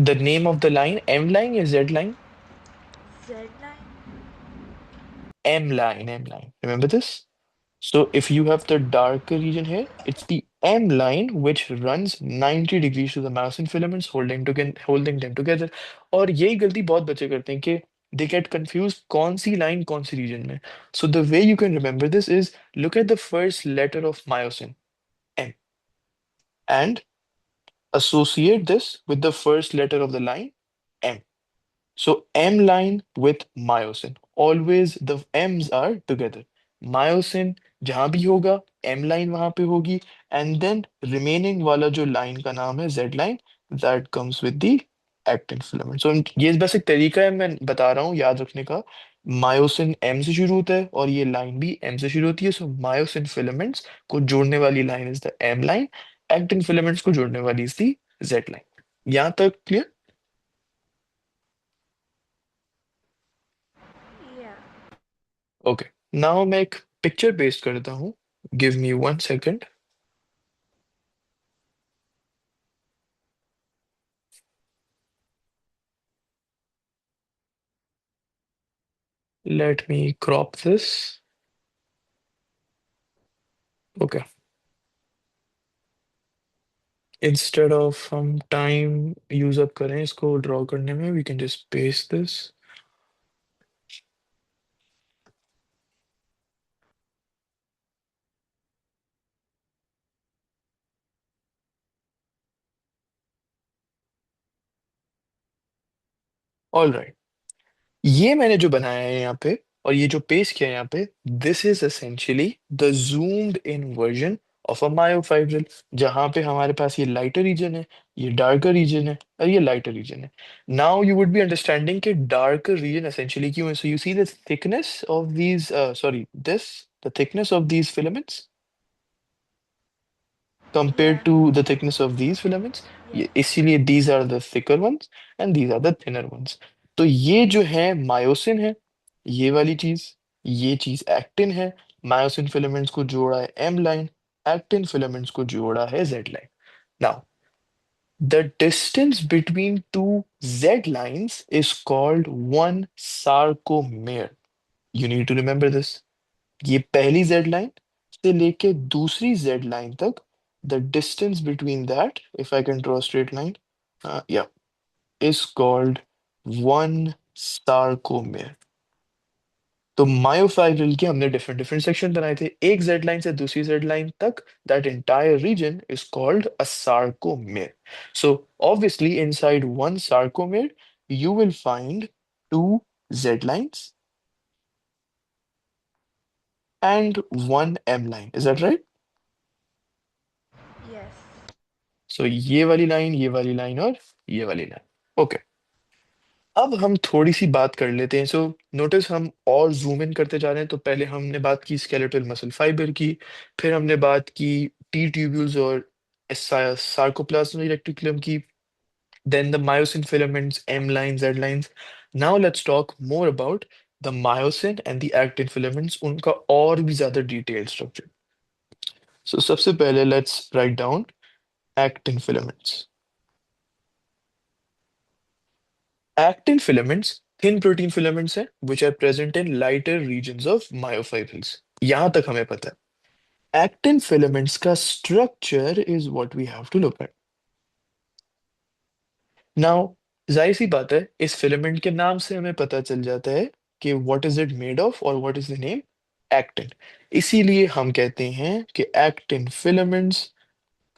The name of the line, M line or Z line? Z line. M line, M line. Remember this? So if you have the darker region here, it's the M line which runs 90 degrees to the myosin filaments, holding them together. और यही गलती बहुत बच्चे करते हैं कि they get confused कौन सी line कौन सी region में. So the way you can remember this is look at the first letter of myosin, M, and associate this with the first letter of the line, M. So M line with myosin. Always the M's are together. Myosin जहां भी होगा M line वहां पे होगी, and then remaining वाला जो line का नाम है Z line, that comes with the actin filament. So ये बस एक तरीका है, मैं बता रहा हूँ याद रखने का। मायोसिन M से शुरू होता है और ये लाइन भी M से शुरू होती है। सो मायोसिन फिलामेंट्स को जोड़ने वाली line is the M line, actin filaments को जोड़ने वाली इज द Z लाइन। यहाँ तक क्लियर? Yeah. ओके, नाउ मैं एक पिक्चर पेस्ट करता हूँ। Give me 1 second. Let me crop this. Okay, instead of हम टाइम यूज अप करें इसको ड्रॉ करने में, we can just paste this. All right, ये मैंने जो बनाया है यहाँ पे और ये जो पेस्ट किया है यहाँ पे, this is essentially the zoomed in version of a myofibril, जहाँ पे हमारे पास ये लाइटर रीजन है, ये डार्कर रीजन है और ये लाइटर रीजन है। Now you would be understanding कि डार्कर रीजन एसेंशियली क्यों है। सो you see the thickness of these, sorry this, the thickness of these filaments Yeah. compared to the thickness of these filaments, Yes. इसीलिए these are the thicker ones and these are the thinner ones। तो ये जो है myosin है, ये वाली चीज, ये चीज एक्टिन है। मायोसिन फिलामेंट्स को जोड़ा है एम लाइन, एक्टिन फिलामेंट्स को जोड़ा है Z line. Now the distance between two Z lines is called one sarcomere. You need to remember this. ये पहली Z line से लेके दूसरी Z line तक, the distance between that, if I can draw a straight line, yeah, is called one sarcomere. तो myofibril के हमने different different section बनाए थे, एक जेड लाइन से दूसरी जेड लाइन तक, that entire reason is called a sarcomere. So obviously inside one sarcomere you will find two Z lines and one M line. Is that right? Yes. So ये वाली line और ये वाली line. Okay, अब हम थोड़ी सी बात कर लेते हैं. सो नोटिस हम और जूम इन करते जा रहे हैं. तो पहले हमने बात की स्केलेटल मसल फाइबर की, फिर हमने बात की टी ट्यूब्यूल्स और सार्कोप्लाज्म रेटिकुलम की, then the myosin filaments M lines Z lines. Now let's talk more about the myosin and the actin filaments, उनका और भी ज्यादा डिटेल स्ट्रक्चर. सो सबसे पहले let's write down actin filaments. Actin filaments, thin protein filaments हैं, which are present in lighter regions of myofibrils. यहां तक हमें पता है. Actin filaments का structure is what we have to look at. Now, जाहिर सी बात है, इस फिलामेंट के नाम से हमें पता चल जाता है कि what is it made of और what is the name actin. इसीलिए हम कहते हैं कि actin filaments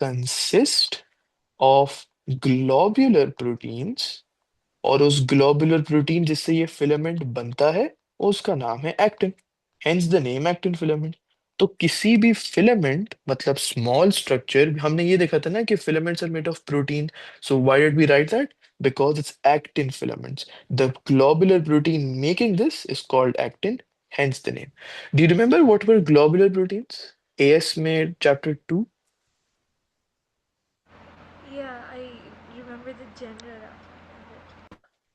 consist of globular proteins, और उस ग्लोबुलर प्रोटीन जिससे ये फिलामेंट बनता है उसका नाम है actin. Hence the name actin filament. तो किसी भी फिलामेंट मतलब स्मॉल स्ट्रक्चर, हमने ये देखा था ना कि filaments are made of protein. So why did we write that? Because it's actin filaments. The globular protein making this is called actin, hence the name. Do you remember what were globular proteins? AS में chapter 2. Yeah, I remember the genre of it.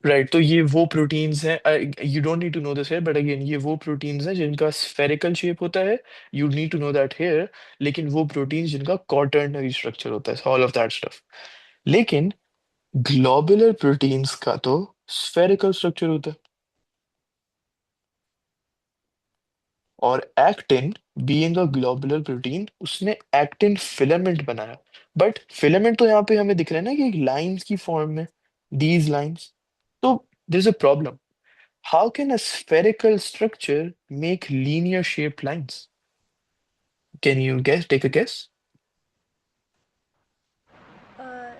Right, तो ये वो proteins हैं. You don't need to know this है, but again ये वो proteins हैं जिनका स्फेरिकल शेप होता है. You need to know that hair. लेकिन वो प्रोटीन्स जिनका क्वाटर्नरी स्ट्रक्चर होता है, ऑल ऑफ दैट स्टफ. लेकिन ग्लोबुलर प्रोटीन्स का तो स्फेरिकल स्ट्रक्चर होता है. और actin being a globular protein, उसने एक्टिन फिलामेंट बनाया. बट फिलामेंट तो यहाँ पे हमें दिख रहा है ना कि लाइंस की फॉर्म में, दीज लाइंस. तो there is a problem. How can a spherical structure make linear shaped lines? Can you guess? Take a guess. Uh,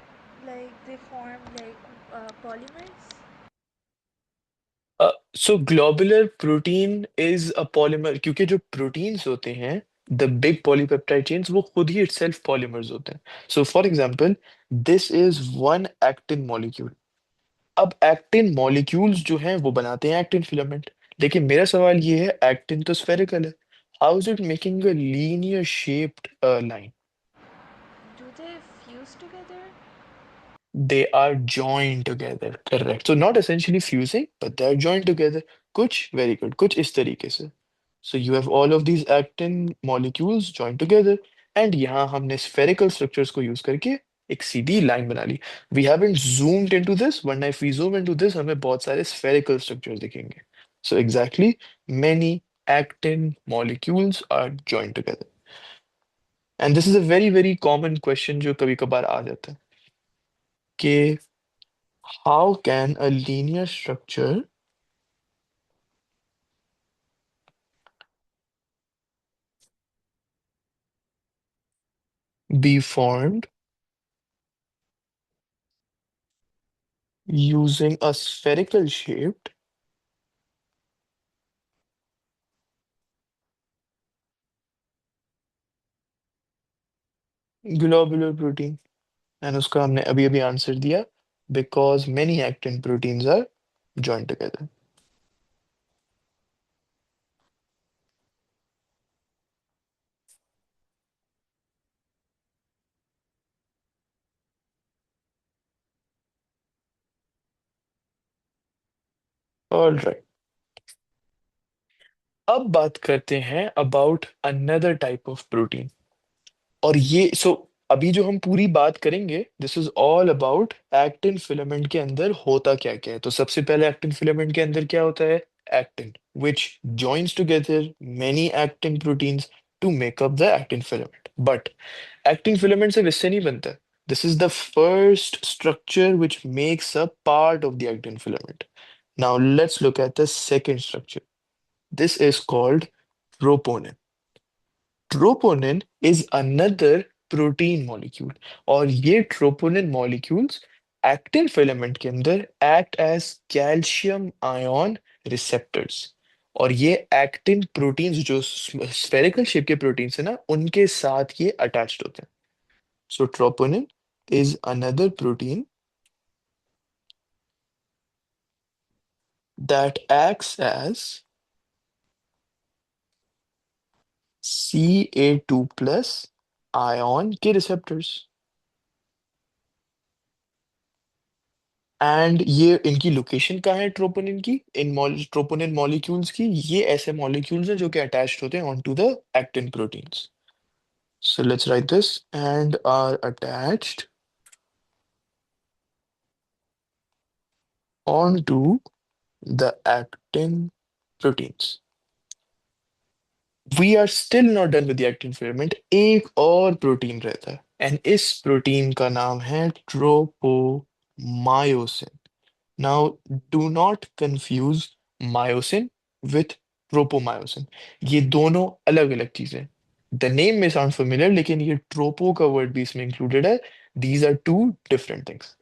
like they form like polymers. So globular protein is a polymer, क्योंकि जो proteins होते हैं, the big polypeptide chains, वो खुद ही itself polymers होते हैं. So for example, this is one actin molecule. अब actin molecules जो हैं वो बनाते हैं एक्टिन फिलामेंट. लेकिन मेरा सवाल ये है, एक्टिन तो स्फेरिकल है. How is it making a linear shaped line? Do they fuse together? They are joined together. Correct. So not essentially fusing, but they are joined together. कुछ very good. कुछ इस तरीके से. So you have all of these actin molecules joined together. And यहाँ हमने spherical structures को use करके एक सीधी line बना ली. We haven't zoomed into this, वरना if we zoom into this हमें बहुत सारे spherical structures दिखेंगे. So exactly, many actin molecules are joined together. And this is a very very common question जो कभी कभार आ जाता है कि how can a linear structure be formed using a spherical shaped globular protein? And उसका हमने अभी अभी आंसर दिया, because many actin proteins are joined together. All right. अब बात करते हैं about another type of protein. और ये अभी जो हम पूरी बात करेंगे, this is all about actin filament के अंदर होता क्या क्या है। तो सबसे पहले एक्टिन फिलामेंट के अंदर क्या होता है? Actin, which joins together many actin proteins to make up the actin filament. But actin filament सिर्फ इससे नहीं बनता। This is the first structure which makes a part of the actin filament. Now let's look at the second structure. This is called troponin. Troponin is another protein molecule. और ये troponin molecules actin filament के अंदर act as calcium ion receptors. और ये actin proteins जो spherical shape के proteins है ना, उनके साथ ये अटैच्ड होते हैं। So troponin is another protein that acts as Ca2+ ion के रिसेप्टर्स। एंड ये इनकी लोकेशन कहाँ है ट्रोपोनिन की, ट्रोपोनिन मॉलिक्यूल्स की? ये ऐसे मॉलिक्यूल्स हैं जो कि अटैच्ड होते हैं on to the actin proteins. So let's write this, and are attached on to the actin proteins. We are still not done with the actin filament. एक और प्रोटीन रहता है, एंड इस प्रोटीन का नाम है tropomyosin. Now, do not confuse myosin with tropomyosin. ये दोनों अलग अलग चीजें हैं। द नेम में साउंड फेमिलियर, लेकिन ये ट्रोपो का वर्ड भी इसमें इंक्लूडेड है। These are two different things.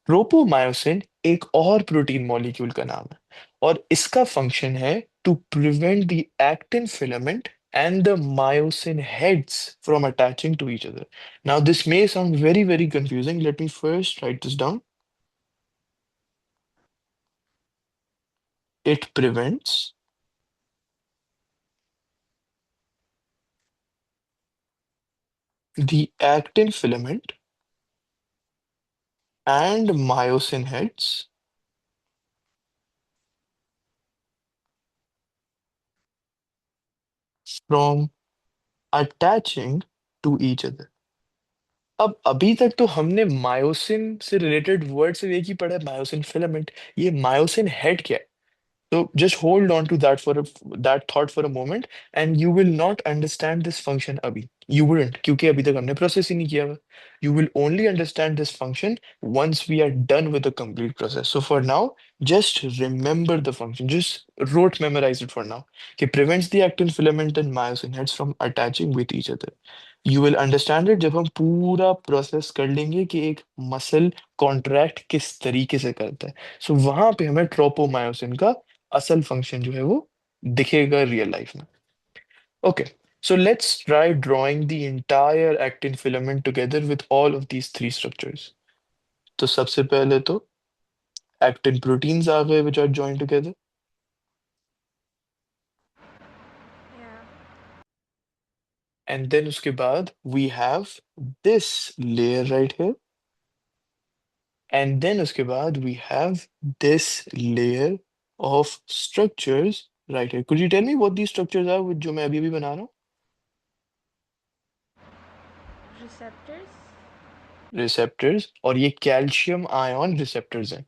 Tropomyosin एक और प्रोटीन मॉलिक्यूल का नाम है, और इसका फंक्शन है to prevent the actin filament and the myosin heads from attaching to each other. Now, this may sound very, very confusing. Let me first write this down. It prevents the actin filament and myosin heads from attaching to each other. अब अभी तक तो हमने myosin से related word से एक ही पढ़ा है, मायोसिन फिलामेंट। ये मायोसिन हेड क्या है? So just hold on to that thought for a moment, and you will not understand this function अभी। You wouldn't, क्योंकि अभी तक हमने प्रोसेस ही नहीं किया हुआ। You will only understand this function once we are done with the complete process. So for now, just remember the function. Just rote memorize it for now. कि prevents the actin filament and myosin heads from attaching with each other. You will understand it जब हम पूरा process कर लेंगे कि एक muscle contract किस तरीके से करता है। सो वहां पे हमें ट्रोपोमायोसिन का असल फंक्शन जो है वो दिखेगा रियल लाइफ में। Okay, so let's try drawing the entire actin filament together with all of these three structures. तो सबसे पहले तो actin proteins आ गए which are joined together, Yeah. and then उसके बाद we have this layer right here, and then उसके बाद we have this layer of structures right here. Could you tell me what these structures are जो मैं अभी अभी बना रहा हूँ? Receptors. रिसेप्टर्स, और ये कैल्शियम आयन रिसेप्टर्स हैं।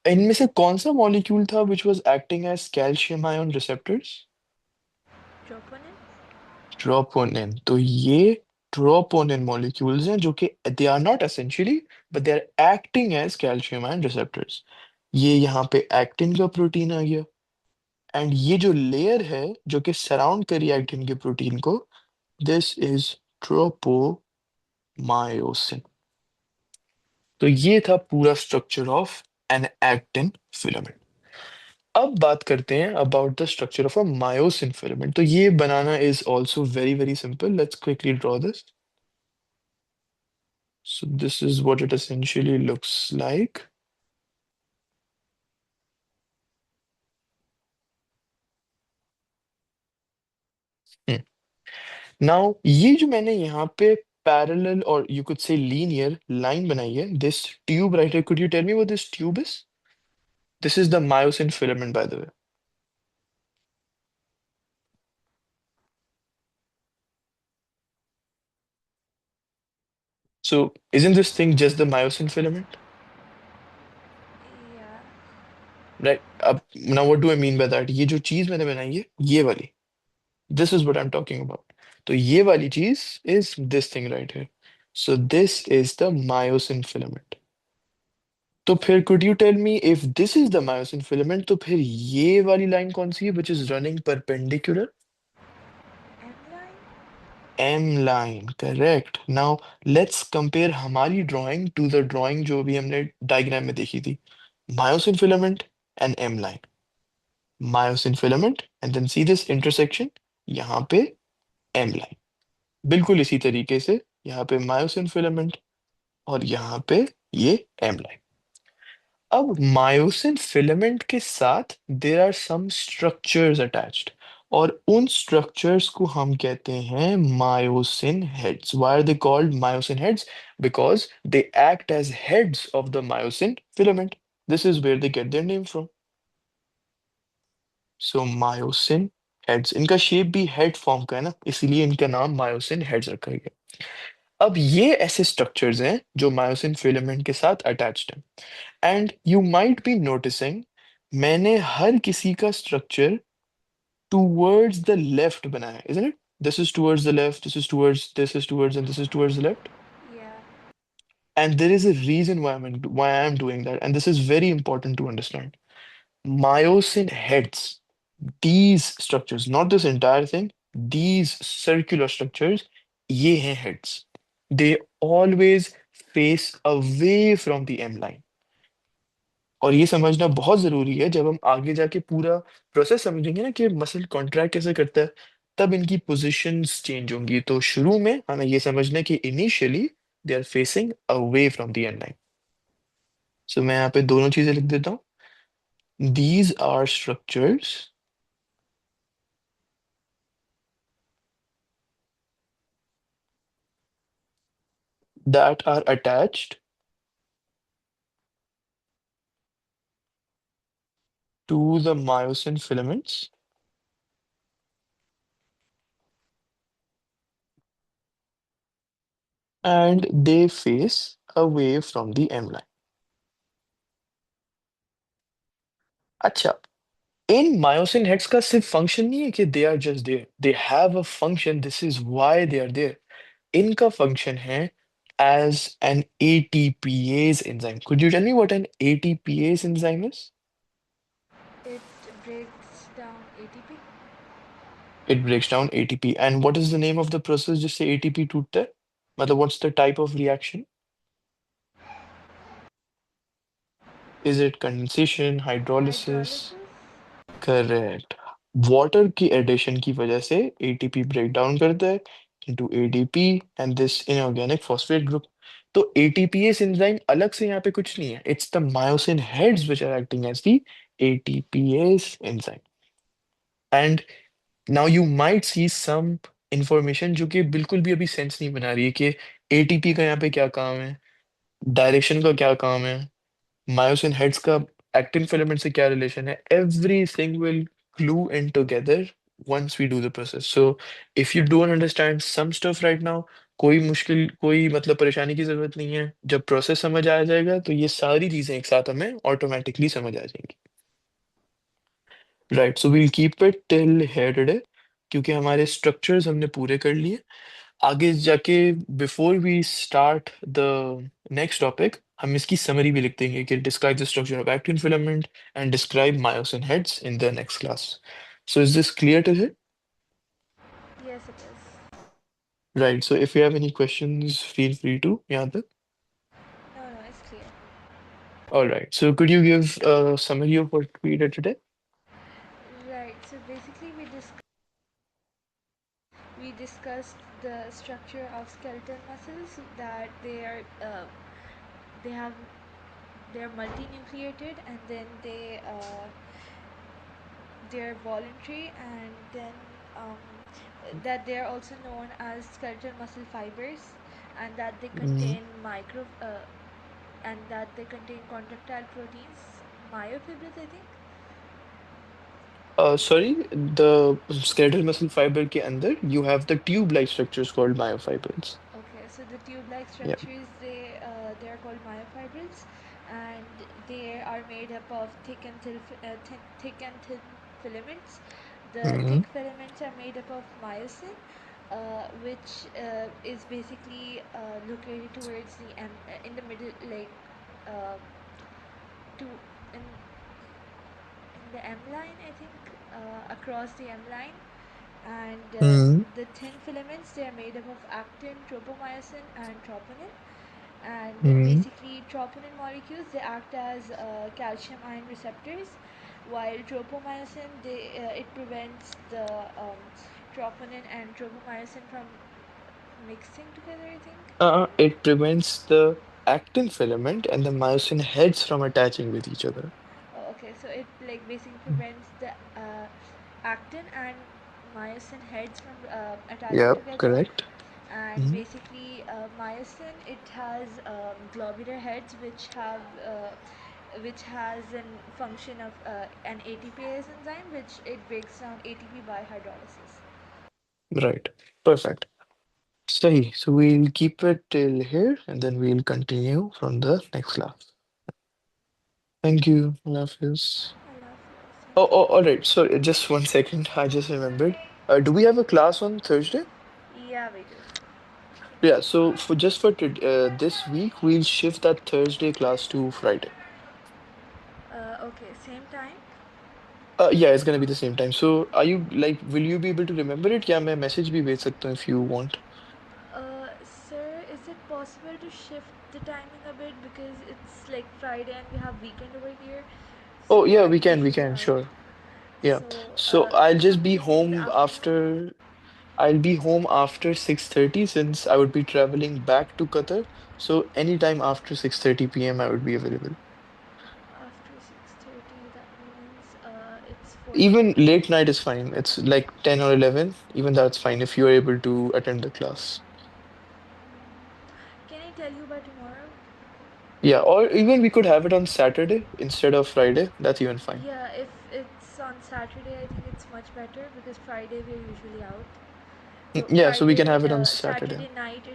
इनमें से कौन सा मॉलिक्यूल था which was acting as calcium ion receptors? Troponin. Troponin. तो ये ट्रोपोनिन मॉलिक्यूल्स हैं जो कि they are not essentially, but they are acting as calcium ion receptors. ये यहाँ पे एक्टिन का प्रोटीन आ गया, एंड ये जो लेयर है जो कि सराउंड करी एक्टिन के प्रोटीन को, दिस इज ट्रोपोमायोसिन। तो ये था पूरा structure of an actin filament. अब बात करते हैं about the structure of a myosin filament. तो ये बनाना is also very very simple. Let's quickly draw this. So this is what it essentially looks like. Now ये जो मैंने यहाँ पे पैरेलल और you could say linear line बनाई है, this tube right here, could you tell me what this tube is? This is the myosin filament by the way. So isn't this thing just the myosin filament? Yeah. Right? अब now what do I mean by that? ये जो चीज मैंने बनाई है ये वाली, this is what I'm talking about. तो ये वाली चीज is this thing right here. So this is the myosin filament. तो फिर could you tell me if this is the myosin filament तो फिर ये वाली लाइन कौन सी है which is running perpendicular? M line? M line, correct. Now let's compare हमारी drawing to the drawing जो भी हमने diagram में देखी थी. Myosin filament and M line. Myosin filament and then see this intersection यहाँ पे M line. बिल्कुल इसी तरीके से यहाँ पे myosin filament और यहाँ पे ये M line. अब मायोसिन फिलामेंट के साथ there are some structures attached और उन स्ट्रक्चर्स को हम कहते हैं myosin heads. Why are they called myosin heads? Because they act as heads of the myosin filament. This is where they get their name from. So myosin heads, इनका shape भी head form का है ना, इसीलिए इनका नाम myosin heads रखा गया. अब ये ऐसे स्ट्रक्चर्स हैं जो मायोसिन फिलामेंट के साथ अटैच्ड हैं. And you might be noticing मैंने हर किसी का स्ट्रक्चर टूवर्ड्स द लेफ्ट बनाया है, isn't it? This is towards the left, this is towards, this is towards, and this is towards the left. Yeah. And there is a reason why I am doing that, and this is very important to understand. Myosin heads, these structures, not this entire thing, these circular structures, ये हैं heads. They always face away from the M line. और ये समझना बहुत जरूरी है जब हम आगे जाके पूरा प्रोसेस समझेंगे ना कि मसल कॉन्ट्रैक्ट कैसे करता है, तब इनकी पोजीशंस चेंज होंगी. तो शुरू में हमें ये समझना है कि initially they are facing away from the end line. So मैं यहाँ पे दोनों चीजें लिख देता हूँ. These are structures that are attached to the myosin filaments and they face away from the M line. अच्छा, इन मायोसिन हेड्स का सिर्फ फंक्शन नहीं है कि they are just there, they have a function, this is why they are there. इनका function है as an ATPase enzyme. Could you tell me what an ATPase enzyme is? It breaks down ATP. It breaks down ATP. And what is the name of the process जिससे ATP टूटता है? मतलब what's the type of reaction? Is it condensation, hydrolysis? Hydrolysis. Correct. Water की addition की वजह से ATP break down करता है into ADP and this inorganic phosphate group. तो एटीपीएस एंजाइम अलग से यहाँ पे कुछ नहीं है, it's the myosin heads which are acting as the ATPase enzyme. And now you might see some information जो कि बिल्कुल भी अभी सेंस नहीं बना रही है कि एटीपी का यहाँ पे क्या काम है, डायरेक्शन का क्या काम है, मायोसिन हेड्स का एक्टिन फिलामेंट से क्या रिलेशन है. Everything will glue in together once we do the process. So if you don't understand some stuff right now, कोई मुश्किल कोई मतलब परेशानी की जरूरत नहीं है. जब प्रोसेस समझ आ जाएगा तो ये सारी चीजें एक साथ हमें ऑटोमेटिकली समझ आ जाएंगी. Right, so we'll keep it till here today क्योंकि हमारे स्ट्रक्चर्स हमने पूरे कर लिए. आगे जाके before we start the next topic हम इसकी समरी भी लिख देंगे कि describe the structure of actin filament and describe myosin heads in the next class. So is this clear to here? Yes, it is. Right, so if you have any questions feel free to यहाँ तक. No, no, it's clear. Alright, so could you give a summary of what we did today? Right. So basically, we discussed the structure of skeletal muscles, that they have they're multinucleated, and then they're voluntary, and then um, that they're also known as skeletal muscle fibers, and that they Mm, contain micro and that they contain contractile proteins, myofibrils, I think. sorry, the skeletal muscle fiber के अंदर you have the tube-like structures called myofibrils. Okay, So the tube-like Yeah. structures, they are called myofibrils, and they are made up of thick and thin filaments. The Mm-hmm. thick filaments are made up of myosin, which is basically located towards in the middle, like uh, to in the M line, I think, across the M line. And Mm-hmm. the thin filaments, they are made up of actin, tropomyosin, and troponin. And Mm-hmm. basically, troponin molecules, they act as calcium ion receptors, while tropomyosin, it prevents the troponin and tropomyosin from mixing together, I think. It prevents the actin filament and the myosin heads from attaching with each other. Oh, okay, so it like basically prevents the actin and myosin heads from attaching Yeah, together. correct. And Mm-hmm. basically, myosin, it has globular heads which has a function of an ATPase enzyme, which it breaks down ATP by hydrolysis. Right. Perfect. Sahi. So we'll keep it till here and then we'll continue from the next class. Thank you. Allah Hafiz. I love you. Oh, Thank oh, all right. Sorry, just one second. I just remembered. Do we have a class on Thursday? you. Yeah, we do. Yeah, so for just for this week, we'll shift that Thursday class to Friday. Okay, same time. Yeah, it's gonna be the same time. So are you like, will you be able to remember it? Yeah, मैं message भी भेज सकता हूँ if you want. Sir, is it possible to shift the timing a bit, because it's like Friday and we have weekend over here, Oh so yeah, I'm we usually can, out. sure. Yeah. So, So I'll just be something in the home afternoon. after I'll be home after 6:30 since I would be traveling back to Qatar. So anytime after 6:30 p.m. I would be available. After 6:30, that means it's 14. Even late night is fine. It's like 10 or 11. Even that's fine if you're able to attend the class. Can I tell you by tomorrow? Yeah, or even we could have it on Saturday instead of Friday. That's even fine. Yeah, if it's on Saturday, I think it's much better, because Friday we're usually out. So Yeah, so we can have it on Saturday. Saturday night,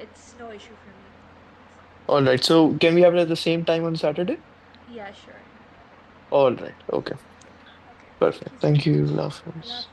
it's no issue for me. All right. So can we have it at the same time on Saturday? Yeah, sure. All right. Okay. Okay, thank you Perfect. so Thank you. much. Love. Allah